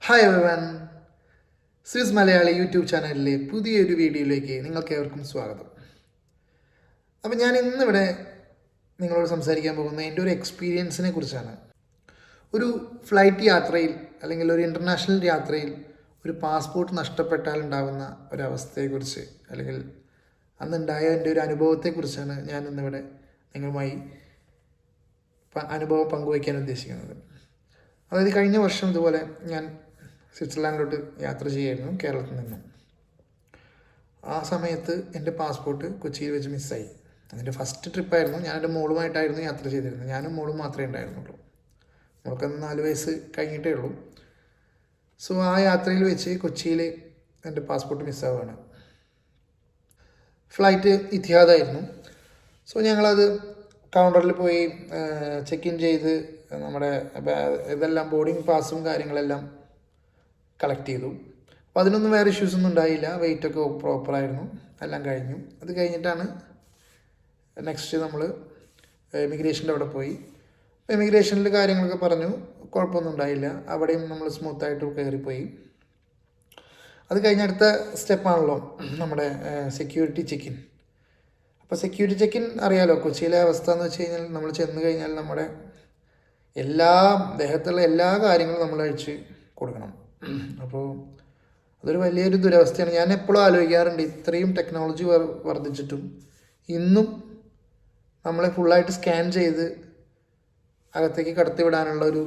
Hi everyone, Swiss Malayali YouTube ചാനലിലെ പുതിയൊരു വീഡിയോയിലേക്ക് നിങ്ങൾക്ക് ഏവർക്കും സ്വാഗതം. അപ്പം ഞാൻ ഇന്നിവിടെ നിങ്ങളോട് സംസാരിക്കാൻ പോകുന്ന എൻ്റെ ഒരു എക്സ്പീരിയൻസിനെ കുറിച്ചാണ്. ഒരു ഫ്ലൈറ്റ് യാത്രയിൽ അല്ലെങ്കിൽ ഒരു ഇൻ്റർനാഷണൽ യാത്രയിൽ ഒരു പാസ്പോർട്ട് നഷ്ടപ്പെട്ടാൽ ഉണ്ടാകുന്ന ഒരവസ്ഥയെക്കുറിച്ച് അല്ലെങ്കിൽ അന്നുണ്ടായ എൻ്റെ ഒരു അനുഭവത്തെക്കുറിച്ചാണ് ഞാൻ ഇന്നിവിടെ നിങ്ങളുമായി അനുഭവം പങ്കുവയ്ക്കാൻ ഉദ്ദേശിക്കുന്നത്. അതായത് കഴിഞ്ഞ വർഷം ഇതുപോലെ ഞാൻ സ്വിറ്റ്സർലാൻഡിലോട്ട് യാത്ര ചെയ്യായിരുന്നു കേരളത്തിൽ നിന്നും. ആ സമയത്ത് എൻ്റെ പാസ്പോർട്ട് കൊച്ചിയിൽ വെച്ച് മിസ്സായി. അതിൻ്റെ ഫസ്റ്റ് ട്രിപ്പായിരുന്നു. ഞാൻ എൻ്റെ മോളുമായിട്ടായിരുന്നു യാത്ര ചെയ്തിരുന്നത്. ഞാനും മോളും മാത്രമേ ഉണ്ടായിരുന്നുള്ളൂ. മോൾക്കൊന്ന് 4 വയസ്സ് കഴിഞ്ഞിട്ടേ ഉള്ളൂ. സോ ആ യാത്രയിൽ വെച്ച് കൊച്ചിയിൽ എൻ്റെ പാസ്പോർട്ട് മിസ്സാവുകയാണ്. ഫ്ലൈറ്റ് ഇത്തിഹാദായിരുന്നു. സോ ഞങ്ങളത് കൗണ്ടറിൽ പോയി ചെക്ക് ഇൻ ചെയ്ത് നമ്മുടെ ഇതെല്ലാം ബോർഡിങ് പാസും കാര്യങ്ങളെല്ലാം കളക്ട് ചെയ്തു. അപ്പോൾ അതിനൊന്നും വേറെ ഇഷ്യൂസൊന്നും ഉണ്ടായില്ല. വെയിറ്റൊക്കെ പ്രോപ്പറായിരുന്നു, എല്ലാം കഴിഞ്ഞു. അത് കഴിഞ്ഞിട്ടാണ് നെക്സ്റ്റ് നമ്മൾ ഇമിഗ്രേഷൻ്റെ അവിടെ പോയി. ഇമിഗ്രേഷനിൽ കാര്യങ്ങളൊക്കെ പറഞ്ഞു, കുഴപ്പമൊന്നും ഉണ്ടായില്ല. അവിടെയും നമ്മൾ സ്മൂത്തായിട്ട് കയറിപ്പോയി. അത് കഴിഞ്ഞ അടുത്ത സ്റ്റെപ്പാണല്ലോ നമ്മുടെ സെക്യൂരിറ്റി ചെക്ക് ഇൻ. അപ്പോൾ സെക്യൂരിറ്റി ചെക്ക് ഇൻ അറിയാലോ, കൊച്ചിയിലെ അവസ്ഥ എന്ന് വെച്ച് കഴിഞ്ഞാൽ നമ്മൾ ചെന്ന് കഴിഞ്ഞാൽ നമ്മുടെ ദേഹത്തുള്ള എല്ലാ കാര്യങ്ങളും നമ്മൾ അഴിച്ച് കൊടുക്കണം. അപ്പോൾ അതൊരു വലിയൊരു ദുരവസ്ഥയാണ്. ഞാൻ എപ്പോഴും ആലോചിക്കാറുണ്ട്, ഇത്രയും ടെക്നോളജി വർദ്ധിച്ചിട്ടും ഇന്നും നമ്മളെ ഫുള്ളായിട്ട് സ്കാൻ ചെയ്ത് അകത്തേക്ക് കടത്തിവിടാനുള്ള ഒരു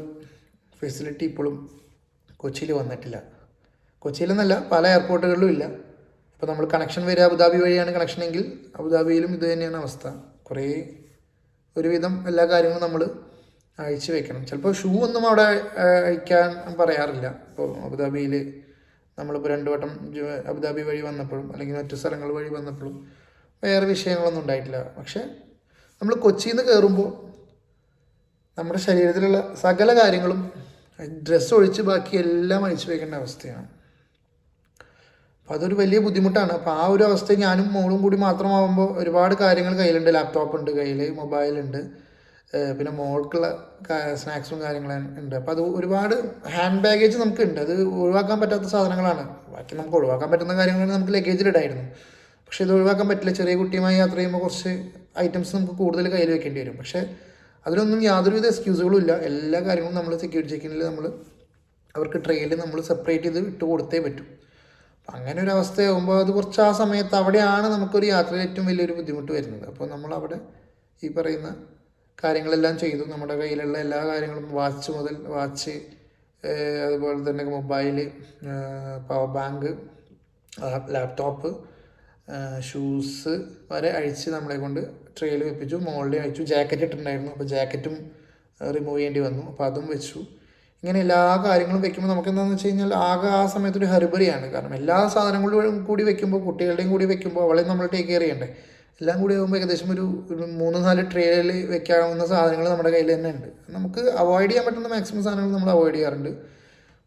ഫെസിലിറ്റി ഇപ്പോഴും കൊച്ചിയിൽ വന്നിട്ടില്ല. കൊച്ചിയിലെന്നല്ല, പല എയർപോർട്ടുകളിലും ഇല്ല. ഇപ്പോൾ നമ്മൾ കണക്ഷൻ വരിക അബുദാബി വഴിയാണ് കണക്ഷനെങ്കിൽ അബുദാബിയിലും ഇത് തന്നെയാണ് അവസ്ഥ. കുറേ ഒരുവിധം എല്ലാ കാര്യങ്ങളും നമ്മൾ അഴിച്ച് വെക്കണം. ചിലപ്പോൾ ഷൂ ഒന്നും അവിടെ അഴിക്കാൻ പറയാറില്ല. ഇപ്പോൾ അബുദാബിയിൽ നമ്മളിപ്പോൾ 2 വട്ടം അബുദാബി വഴി വന്നപ്പോഴും അല്ലെങ്കിൽ മറ്റു സ്ഥലങ്ങൾ വഴി വന്നപ്പോഴും വേറെ വിഷയങ്ങളൊന്നും ഉണ്ടായിട്ടില്ല. പക്ഷേ നമ്മൾ കൊച്ചിയിൽ നിന്ന് കയറുമ്പോൾ നമ്മുടെ ശരീരത്തിലുള്ള സകല കാര്യങ്ങളും ഡ്രസ്സ് ഒഴിച്ച് ബാക്കി എല്ലാം അഴിച്ചു വയ്ക്കേണ്ട അവസ്ഥയാണ്. അപ്പോൾ അതൊരു വലിയ ബുദ്ധിമുട്ടാണ്. അപ്പോൾ ആ ഒരു അവസ്ഥ ഞാനും മോളും കൂടി മാത്രമാകുമ്പോൾ ഒരുപാട് കാര്യങ്ങൾ കയ്യിലുണ്ട്. ലാപ്ടോപ്പ് ഉണ്ട് കയ്യിൽ, മൊബൈലുണ്ട്, പിന്നെ മോൾക്കുള്ള സ്നാക്സും കാര്യങ്ങളും ഉണ്ട്. അപ്പോൾ അത് ഒരുപാട് ഹാൻഡ് ബാഗേജ് നമുക്കുണ്ട്. അത് ഒഴിവാക്കാൻ പറ്റാത്ത സാധനങ്ങളാണ്. ബാക്കി നമുക്ക് ഒഴിവാക്കാൻ പറ്റുന്ന കാര്യങ്ങളാണ് നമുക്ക് ലഗേജിലിടായിരുന്നു. പക്ഷേ ഇത് ഒഴിവാക്കാൻ പറ്റില്ല. ചെറിയ കുട്ടിയുമായി യാത്ര ചെയ്യുമ്പോൾ കുറച്ച് ഐറ്റംസ് നമുക്ക് കൂടുതൽ കയ്യിൽ വെക്കേണ്ടി വരും. പക്ഷേ അതിലൊന്നും യാതൊരുവിധ എക്സ്ക്യൂസുകളും ഇല്ല. എല്ലാ കാര്യങ്ങളും നമ്മൾ സെക്യൂരിറ്റി ചെക്കിങ്ങിൽ നമ്മൾ അവർക്ക് ട്രെയിൽ നമ്മൾ സെപ്പറേറ്റ് ചെയ്ത് ഇട്ട് കൊടുത്തേ പറ്റും. അപ്പം അങ്ങനെ ഒരു അവസ്ഥയാകുമ്പോൾ അത് കുറച്ച് ആ സമയത്ത് അവിടെയാണ് നമുക്കൊരു യാത്രയിൽ ഏറ്റവും വലിയൊരു ബുദ്ധിമുട്ട് വരുന്നത്. അപ്പോൾ നമ്മളവിടെ ഈ പറയുന്ന കാര്യങ്ങളെല്ലാം ചെയ്തു. നമ്മുടെ കയ്യിലുള്ള എല്ലാ കാര്യങ്ങളും വാച്ച് അതുപോലെ തന്നെ mobile, power bank, laptop, shoes വരെ അഴിച്ച് നമ്മളെ കൊണ്ട് ട്രെയിൽ വെപ്പിച്ചു. മോളിൽ അഴിച്ചു. ജാക്കറ്റ് ഇട്ടിട്ടുണ്ടായിരുന്നു, അപ്പോൾ ജാക്കറ്റും റിമൂവ് ചെയ്യേണ്ടി വന്നു. അപ്പോൾ അതും വെച്ചു. ഇങ്ങനെ എല്ലാ കാര്യങ്ങളും വെക്കുമ്പോൾ നമുക്ക് എന്താണെന്ന് വെച്ച് കഴിഞ്ഞാൽ ആകെ ആ സമയത്തൊരു ഹരിബറിയാണ്. കാരണം എല്ലാ സാധനങ്ങളും കൂടി വെക്കുമ്പോൾ, കുട്ടികളുടെയും കൂടി വെക്കുമ്പോൾ അവളെ നമ്മൾ ടേക്ക് കെയർ ചെയ്യണ്ടേ. എല്ലാം കൂടി ആകുമ്പോൾ ഏകദേശം ഒരു 3-4 ട്രേയിൽ വെക്കാവുന്ന സാധനങ്ങൾ നമ്മുടെ കയ്യിൽ തന്നെ ഉണ്ട്. നമുക്ക് അവോയ്ഡ് ചെയ്യാൻ പറ്റുന്ന മാക്സിമം സാധനങ്ങൾ നമ്മൾ അവോയ്ഡ് ചെയ്യാറുണ്ട്.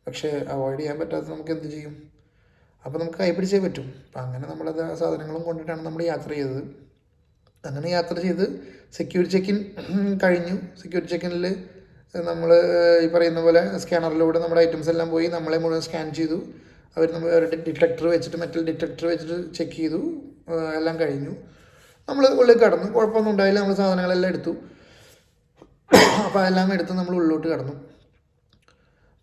പക്ഷേ അവോയ്ഡ് ചെയ്യാൻ പറ്റാത്ത നമുക്ക് എന്ത് ചെയ്യും? അപ്പോൾ നമുക്ക് കൈപിടിച്ചേ പറ്റും. അപ്പം അങ്ങനെ നമ്മളത് ആ സാധനങ്ങളും കൊണ്ടിട്ടാണ് നമ്മൾ യാത്ര ചെയ്തത്. അങ്ങനെ യാത്ര ചെയ്ത് സെക്യൂരിറ്റി ചെക്കിൻ കഴിഞ്ഞു. സെക്യൂരിറ്റി ചെക്കിനിൽ നമ്മൾ ഈ പറയുന്ന പോലെ സ്കാനറിലൂടെ നമ്മുടെ ഐറ്റംസ് എല്ലാം പോയി. നമ്മളെ മുഴുവൻ സ്കാൻ ചെയ്തു. അവർ നമ്മൾ ഡിറ്റക്ടർ വെച്ചിട്ട്, മെറ്റൽ ഡിറ്റക്ടർ വെച്ചിട്ട് ചെക്ക് ചെയ്തു. എല്ലാം കഴിഞ്ഞു. നമ്മൾ ഉള്ളിൽ കടന്നു. കുഴപ്പമൊന്നും ഉണ്ടായില്ല. നമ്മൾ സാധനങ്ങളെല്ലാം എടുത്തു. അപ്പോൾ അതെല്ലാം എടുത്ത് നമ്മൾ ഉള്ളിലോട്ട് കടന്നു.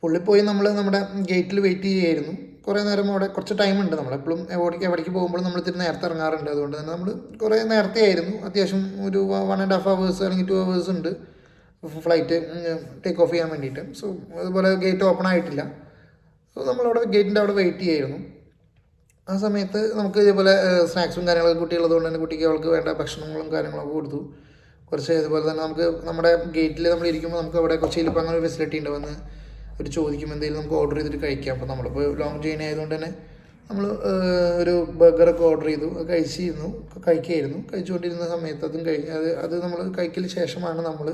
ഉള്ളിൽ പോയി നമ്മൾ നമ്മുടെ ഗേറ്റിൽ വെയിറ്റ് ചെയ്യുമായിരുന്നു. കുറേ നേരം അവിടെ കുറച്ച് ടൈമുണ്ട്. നമ്മളെപ്പോഴും എവിടേക്ക് പോകുമ്പോഴും നമ്മൾ ഇത്തിരി നേരത്തെ ഇറങ്ങാറുണ്ട്. അതുകൊണ്ട് തന്നെ നമ്മൾ കുറേ നേരത്തെ ആയിരുന്നു. അത്യാവശ്യം ഒരു 1.5 hours അല്ലെങ്കിൽ 2 hours ഉണ്ട് ഫ്ലൈറ്റ് ടേക്ക് ഓഫ് ചെയ്യാൻ വേണ്ടിയിട്ട്. സോ അതുപോലെ ഗേറ്റ് ഓപ്പൺ ആയിട്ടില്ല. സോ നമ്മളവിടെ ഗേറ്റിൻ്റെ അവിടെ വെയിറ്റ് ചെയ്യായിരുന്നു. ആ സമയത്ത് നമുക്ക് ഇതേപോലെ സ്നാക്സും കാര്യങ്ങളൊക്കെ കുട്ടിയുള്ളതുകൊണ്ട് തന്നെ കുട്ടിക്ക് അവൾക്ക് വേണ്ട ഭക്ഷണങ്ങളും കാര്യങ്ങളൊക്കെ കൊടുത്തു. കുറച്ച് ഇതുപോലെ തന്നെ നമുക്ക് നമ്മുടെ ഗേറ്റിൽ നമ്മൾ ഇരിക്കുമ്പോൾ നമുക്ക് അവിടെ കൊച്ചിയിൽ ഇപ്പോൾ അങ്ങനെ ഒരു ഫെസിലിറ്റി ഉണ്ട്. വന്ന് ഒരു ചോദിക്കും എന്തെങ്കിലും നമുക്ക് ഓർഡർ ചെയ്തിട്ട് കഴിക്കാം. അപ്പോൾ നമ്മളിപ്പോൾ ലോങ് ജേർണി ആയതുകൊണ്ട് തന്നെ നമ്മൾ ഒരു ബർഗറൊക്കെ ഓർഡർ ചെയ്തു. അത് കഴിക്കുകയായിരുന്നു. കഴിച്ചുകൊണ്ടിരുന്ന സമയത്ത് അതും കഴിഞ്ഞ് അത് നമ്മൾ കഴിക്കലിന് ശേഷമാണ് നമ്മൾ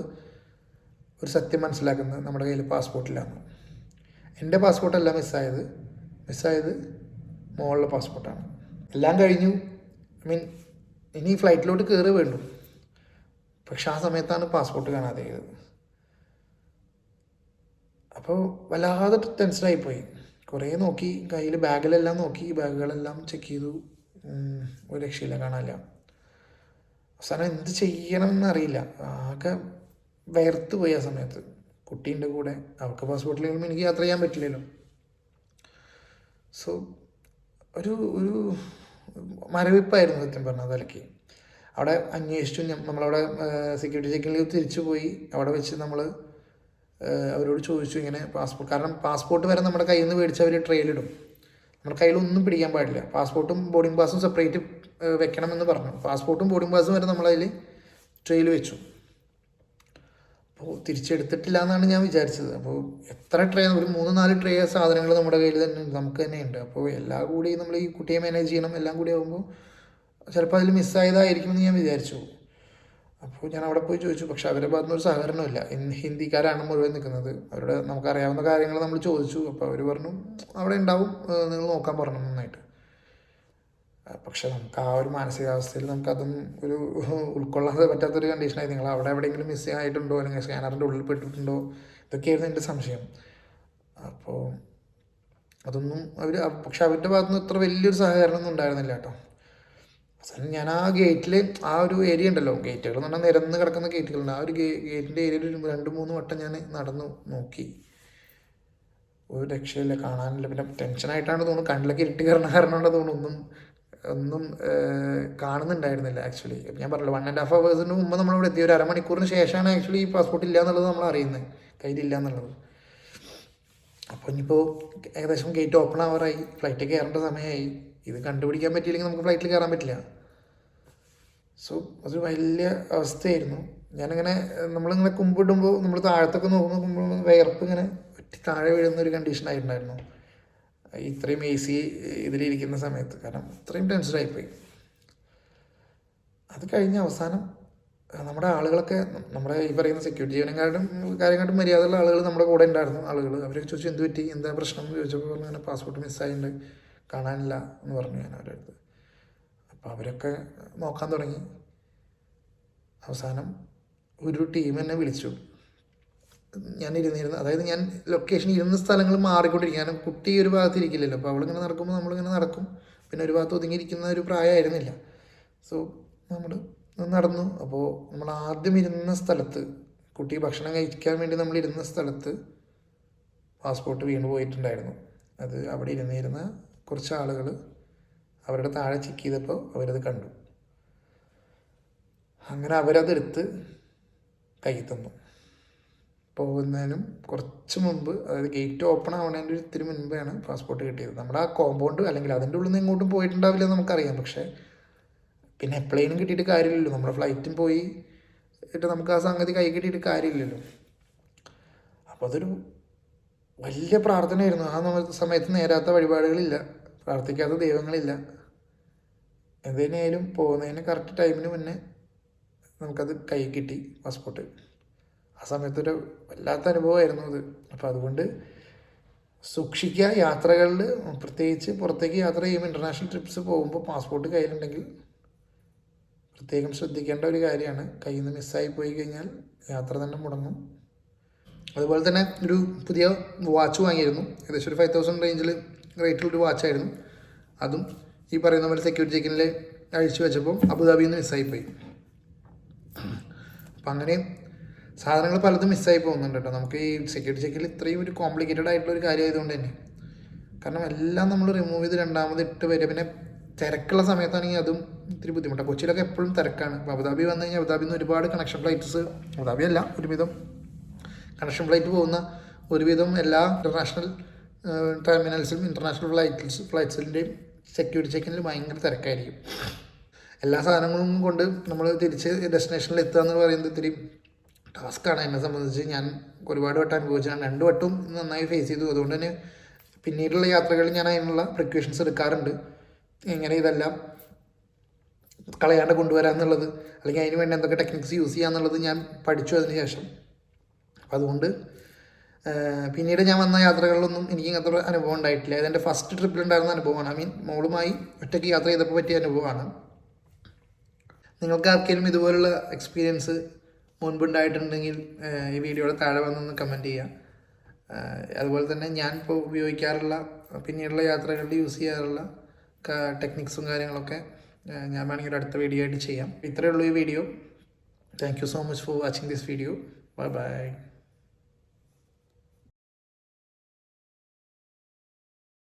ഒരു സത്യം മനസ്സിലാക്കുന്നത്, നമ്മുടെ കയ്യിൽ പാസ്പോർട്ടിലാണ്. എൻ്റെ പാസ്പോർട്ടല്ല മിസ്സായത് മോളുടെ പാസ്പോർട്ടാണ്. എല്ലാം കഴിഞ്ഞു. ഇനി ഫ്ലൈറ്റിലോട്ട് കയറി വേണ്ടു. പക്ഷെ ആ സമയത്താണ് പാസ്പോർട്ട് കാണാതെ ചെയ്തത്. അപ്പോൾ വല്ലാതെ ടെൻഷനായിപ്പോയി. കുറേ നോക്കി, കയ്യിൽ ബാഗിലെല്ലാം നോക്കി, ബാഗുകളെല്ലാം ചെക്ക് ചെയ്തു. ഒരു രക്ഷയില്ല, കാണാനില്ല. അവസാനം എന്ത് ചെയ്യണമെന്ന് അറിയില്ല, ആകെ വേർത്ത് പോയി ആ സമയത്ത്. കുട്ടീൻ്റെ കൂടെ, അവൾക്ക് പാസ്പോർട്ടിൽ കഴിയുമ്പോൾ എനിക്ക് യാത്ര ചെയ്യാൻ പറ്റില്ലല്ലോ. സോ ഒരു ഒരു മരവിപ്പായിരുന്നു സത്യം പറഞ്ഞാൽ തലയ്ക്ക്. അവിടെ അന്വേഷിച്ചു. നമ്മളവിടെ സെക്യൂരിറ്റി ചെക്കിങ്ങിൽ തിരിച്ചു പോയി. അവിടെ വെച്ച് നമ്മൾ അവരോട് ചോദിച്ചു ഇങ്ങനെ പാസ്പോർട്ട്, കാരണം പാസ്പോർട്ട് വരെ നമ്മുടെ കയ്യിൽ നിന്ന് മേടിച്ച് അവർ ട്രെയിലിടും. നമ്മുടെ കയ്യിലൊന്നും പിടിക്കാൻ പാടില്ല. പാസ്പോർട്ടും ബോർഡിംഗ് പാസും സെപ്പറേറ്റ് വെക്കണമെന്ന് പറഞ്ഞു. പാസ്പോർട്ടും ബോർഡിംഗ് പാസും വരെ നമ്മളതിൽ ട്രെയിൽ വെച്ചു. അപ്പോൾ തിരിച്ചെടുത്തിട്ടില്ല എന്നാണ് ഞാൻ വിചാരിച്ചത്. അപ്പോൾ എത്ര ട്രേ, ഒരു 3-4 ട്രേ സാധനങ്ങൾ നമ്മുടെ കയ്യിൽ തന്നെ നമുക്ക് തന്നെ ഉണ്ട്. അപ്പോൾ എല്ലാം കൂടി നമ്മൾ ഈ കുട്ടിയെ മാനേജ് ചെയ്യണം. എല്ലാം കൂടി ആകുമ്പോൾ ചിലപ്പോൾ അതിൽ മിസ്സായതായിരിക്കുമെന്ന് ഞാൻ വിചാരിച്ചു. അപ്പോൾ ഞാൻ അവിടെ പോയി ചോദിച്ചു. പക്ഷെ അവരുടെ ഭാഗത്തുനിന്ന് ഒരു സഹകരണമില്ല. ഹിന്ദിക്കാരാണ് മുഴുവൻ നിൽക്കുന്നത്. അവരുടെ നമുക്കറിയാവുന്ന കാര്യങ്ങൾ നമ്മൾ ചോദിച്ചു. അപ്പോൾ അവർ പറഞ്ഞു അവിടെ ഉണ്ടാവും, നിങ്ങൾ നോക്കാൻ പറഞ്ഞു നന്നായിട്ട്. പക്ഷെ നമുക്ക് ആ ഒരു മാനസികാവസ്ഥയിൽ നമുക്കതും ഒരു ഉൾക്കൊള്ളാൻ പറ്റാത്തൊരു കണ്ടീഷനായി. നിങ്ങൾ അവിടെ എവിടെയെങ്കിലും മിസ് ആയിട്ടുണ്ടോ, അല്ലെങ്കിൽ സ്കാനറിൻ്റെ ഉള്ളിൽ പെട്ടിട്ടുണ്ടോ, ഇതൊക്കെയായിരുന്നു എൻ്റെ സംശയം. അപ്പോൾ അതൊന്നും പക്ഷെ അവരുടെ ഭാഗത്തുനിന്ന് ഇത്ര വലിയൊരു സഹകരണമൊന്നും ഉണ്ടായിരുന്നില്ല കേട്ടോ. അവസാനം ഞാൻ ആ ഗേറ്റിൽ, ആ ഒരു ഏരിയ ഉണ്ടല്ലോ, ഗേറ്റുകൾ എന്ന് പറഞ്ഞാൽ നിരന്ന് കിടക്കുന്ന ഗേറ്റുകളുണ്ട്. ആ ഒരു ഗേറ്റിൻ്റെ ഏരിയയിൽ 2-3 വട്ടം ഞാൻ നടന്നു നോക്കി. ഒരു രക്ഷയില്ല, കാണാനില്ല. പിന്നെ ടെൻഷനായിട്ടാണ് തോന്നുന്നു, കണ്ണിലൊക്കെ ഇരുട്ടി കയറണ കാരണമാണ് തോന്നുന്നു ഒന്നും കാണുന്നുണ്ടായിരുന്നില്ല. ആക്ച്വലി ഞാൻ പറഞ്ഞല്ലോ, 1.5 hours മുമ്പ് നമ്മളിവിടെ എത്തി. ഒരു അരമണിക്കൂറിന് ശേഷമാണ് ആക്ച്വലി ഈ പാസ്പോർട്ട് ഇല്ല എന്നുള്ളത് നമ്മൾ അറിയുന്നത്, കയ്യിലില്ല എന്നുള്ളത്. അപ്പോൾ ഇനിയിപ്പോൾ ഏകദേശം ഗേറ്റ് ഓപ്പൺ ആവാറായി, ഫ്ലൈറ്റ് കയറേണ്ട സമയമായി. ഇത് കണ്ടുപിടിക്കാൻ പറ്റിയില്ലെങ്കിൽ നമുക്ക് ഫ്ലൈറ്റിൽ കയറാൻ പറ്റില്ല. സോ അതൊരു വലിയ അവസ്ഥയായിരുന്നു. ഞാനിങ്ങനെ നമ്മളിങ്ങനെ കുമ്പിടുമ്പോൾ നമ്മൾ താഴത്തൊക്കെ നോക്കുമ്പോൾ വിയർപ്പ് ഇങ്ങനെ ഒറ്റി താഴെ വീഴുന്ന ഒരു കണ്ടീഷനായിട്ടുണ്ടായിരുന്നു ഇത്രയും AC ഇതിലിരിക്കുന്ന സമയത്ത്. കാരണം ഇത്രയും ടെൻഷനായിപ്പോയി. അത് കഴിഞ്ഞ അവസാനം നമ്മുടെ ആളുകളൊക്കെ, നമ്മുടെ ഈ പറയുന്ന സെക്യൂരിറ്റി ജീവനക്കാരും കാര്യമായിട്ടും മര്യാദയുള്ള ആളുകൾ നമ്മുടെ കൂടെ ഉണ്ടായിരുന്നു. ആളുകൾ അവരൊക്കെ ചോദിച്ചു എന്ത് പറ്റി, എന്താ പ്രശ്നം എന്ന് ചോദിച്ചപ്പോൾ പറഞ്ഞു അങ്ങനെ പാസ്പോർട്ട് മിസ്സായിട്ടുണ്ട്, കാണാനില്ല എന്ന് പറഞ്ഞു ഞാൻ അവരുടെ അടുത്ത്. അപ്പോൾ അവരൊക്കെ നോക്കാൻ തുടങ്ങി. അവസാനം ഒരു ടീം എന്നെ വിളിച്ചു. ഞാൻ അതായത് ഞാൻ ലൊക്കേഷൻ ഇരുന്ന സ്ഥലങ്ങൾ മാറിക്കൊണ്ടിരിക്കും. കാരണം കുട്ടി ഒരു ഭാഗത്ത് ഇരിക്കില്ലല്ലോ. അപ്പോൾ അവളിങ്ങനെ നടക്കുമ്പോൾ നമ്മളിങ്ങനെ നടക്കും. പിന്നെ ഒരു ഭാഗത്ത് ഒതുങ്ങിയിരിക്കുന്ന ഒരു പ്രായമായിരുന്നില്ല. സോ നമ്മൾ നടന്നു. അപ്പോൾ നമ്മൾ ആദ്യം ഇരുന്ന സ്ഥലത്ത്, കുട്ടി ഭക്ഷണം കഴിക്കാൻ വേണ്ടി നമ്മൾ ഇരുന്ന സ്ഥലത്ത് പാസ്പോർട്ട് വീണ് പോയിട്ടുണ്ടായിരുന്നു. അത് അവിടെ ഇരുന്നിരുന്ന കുറച്ച് ആളുകൾ അവരുടെ താഴെ ചെക്ക് ചെയ്തപ്പോൾ അവരത് കണ്ടു. അങ്ങനെ അവരതെടുത്ത് കൈ തന്നു. പോകുന്നതിനും കുറച്ച് മുമ്പ്, അതായത് ഗേറ്റ് ഓപ്പൺ ആവുന്നതിൻ്റെ ഒരു ഇത്തിരി മുൻപാണ് പാസ്പോർട്ട് കിട്ടിയത്. നമ്മുടെ ആ കോമ്പൗണ്ട് അല്ലെങ്കിൽ അതിൻ്റെ ഉള്ളിൽ നിന്ന് എങ്ങോട്ടും പോയിട്ടുണ്ടാവില്ല നമുക്കറിയാം. പക്ഷേ പിന്നെ എപ്പോഴേലും കിട്ടിയിട്ട് കാര്യമില്ലല്ലോ. നമ്മുടെ ഫ്ലൈറ്റും പോയി ഇട്ട് നമുക്ക് ആ സംഗതി കൈ കിട്ടിയിട്ട് കാര്യമില്ലല്ലോ. അപ്പോൾ അതൊരു വലിയ പ്രാർത്ഥനയായിരുന്നു. ആ സമയത്ത് നേരാത്ത വഴിപാടുകളില്ല, പ്രാർത്ഥിക്കാത്ത ദൈവങ്ങളില്ല. എന്തിനായാലും പോകുന്നതിന് കറക്റ്റ് ടൈമിന് മുന്നേ നമുക്കത് കൈ കിട്ടി പാസ്പോർട്ട്. ആ സമയത്തൊരു വല്ലാത്ത അനുഭവമായിരുന്നു അത്. അപ്പോൾ അതുകൊണ്ട് സൂക്ഷിക്കുക. യാത്രകളിൽ പ്രത്യേകിച്ച് പുറത്തേക്ക് യാത്ര ചെയ്യുമ്പോൾ, ഇൻ്റർനാഷണൽ ട്രിപ്സ് പോകുമ്പോൾ പാസ്പോർട്ട് കയ്യിലുണ്ടെങ്കിൽ പ്രത്യേകം ശ്രദ്ധിക്കേണ്ട ഒരു കാര്യമാണ്. കയ്യിൽ നിന്ന് മിസ്സായി പോയി കഴിഞ്ഞാൽ യാത്ര തന്നെ മുടങ്ങും. അതുപോലെ തന്നെ ഒരു പുതിയ വാച്ച് വാങ്ങിയിരുന്നു. ഏകദേശം ഒരു 5,000 റേഞ്ചിൽ റേറ്റുള്ളൊരു വാച്ചായിരുന്നു. അതും ഈ പറയുന്ന പോലെ സെക്യൂരിറ്റി ചെക്കിനിൽ അഴിച്ചു വെച്ചപ്പോൾ അബുദാബിയിൽ നിന്ന് മിസ്സായിപ്പോയി. അപ്പം അങ്ങനെ സാധനങ്ങൾ പലതും മിസ്സായി പോകുന്നുണ്ട് കേട്ടോ. നമുക്ക് ഈ സെക്യൂരിറ്റി ചെക്കിൽ ഇത്രയും ഒരു കോംപ്ലിക്കേറ്റഡ് ആയിട്ടുള്ള ഒരു കാര്യമായതുകൊണ്ട് തന്നെ, കാരണം എല്ലാം നമ്മൾ റിമൂവ് ചെയ്ത് രണ്ടാമത് ഇട്ട് വരിക. പിന്നെ തിരക്കുള്ള സമയത്താണെങ്കിൽ അതും ഇത്തിരി ബുദ്ധിമുട്ടാണ്. കൊച്ചിയിലൊക്കെ എപ്പോഴും തിരക്കാണ്. ഇപ്പോൾ അബുദാബി വന്നു കഴിഞ്ഞാൽ അബുദാബിയിൽ നിന്ന് ഒരുപാട് കണക്ഷൻ ഫ്ലൈറ്റ്സ്, അബുദാബി അല്ല ഒരുവിധം കണക്ഷൻ ഫ്ലൈറ്റ് പോകുന്ന ഒരുവിധം എല്ലാ ഇൻ്റർനാഷണൽ ടെർമിനൽസിലും ഇൻ്റർനാഷണൽ ഫ്ലൈറ്റ്സിൻ്റെയും സെക്യൂരിറ്റി ചെക്കിനിൽ ഭയങ്കര തിരക്കായിരിക്കും. എല്ലാ സാധനങ്ങളും കൊണ്ട് നമ്മൾ തിരിച്ച് ഡെസ്റ്റിനേഷനിൽ എത്തുക എന്ന് പറയുന്നത് ഇത്തിരി ടാസ്ക്കാണ്. എന്നെ സംബന്ധിച്ച് ഞാൻ ഒരുപാട് വട്ടം അനുഭവിച്ചാണ്. 2 വട്ടവും നന്നായി ഫേസ് ചെയ്തു. അതുകൊണ്ട് തന്നെ പിന്നീടുള്ള യാത്രകളിൽ ഞാൻ അതിനുള്ള പ്രിക്കോഷൻസ് എടുക്കാറുണ്ട്. എങ്ങനെ ഇതെല്ലാം കളയാണ്ട് കൊണ്ടുവരാമെന്നുള്ളത്, അല്ലെങ്കിൽ അതിന് വേണ്ടി എന്തൊക്കെ ടെക്നിക്സ് യൂസ് ചെയ്യാമെന്നുള്ളത് ഞാൻ പഠിച്ചു അതിന് ശേഷം. അപ്പം അതുകൊണ്ട് പിന്നീട് ഞാൻ വന്ന യാത്രകളിലൊന്നും എനിക്ക് ഇങ്ങനത്തെ അനുഭവം ഉണ്ടായിട്ടില്ല. ഇതെൻ്റെ ഫസ്റ്റ് ട്രിപ്പിലുണ്ടായിരുന്ന അനുഭവമാണ്. മീൻ ഒറ്റയ്ക്ക് യാത്ര ചെയ്തപ്പോൾ പറ്റിയ അനുഭവമാണ്. നിങ്ങൾക്ക് ആർക്കെങ്കിലും ഇതുപോലുള്ള എക്സ്പീരിയൻസ് മുൻപുണ്ടായിട്ടുണ്ടെങ്കിൽ ഈ വീഡിയോയുടെ താഴെ വന്നൊന്ന് കമൻറ്റ് ചെയ്യുക. അതുപോലെ തന്നെ ഞാൻ ഇപ്പോൾ ഉപയോഗിക്കാറുള്ള പിന്നീടുള്ള യാത്രകളിൽ യൂസ് ചെയ്യാറുള്ള ടെക്നിക്സും കാര്യങ്ങളൊക്കെ ഞാൻ വേണമെങ്കിൽ ഒരു അടുത്ത വീഡിയോ ആയിട്ട് ചെയ്യാം. ഇത്രയേ ഉള്ളൂ ഈ video. Thank you so much for watching this video. Bye bye.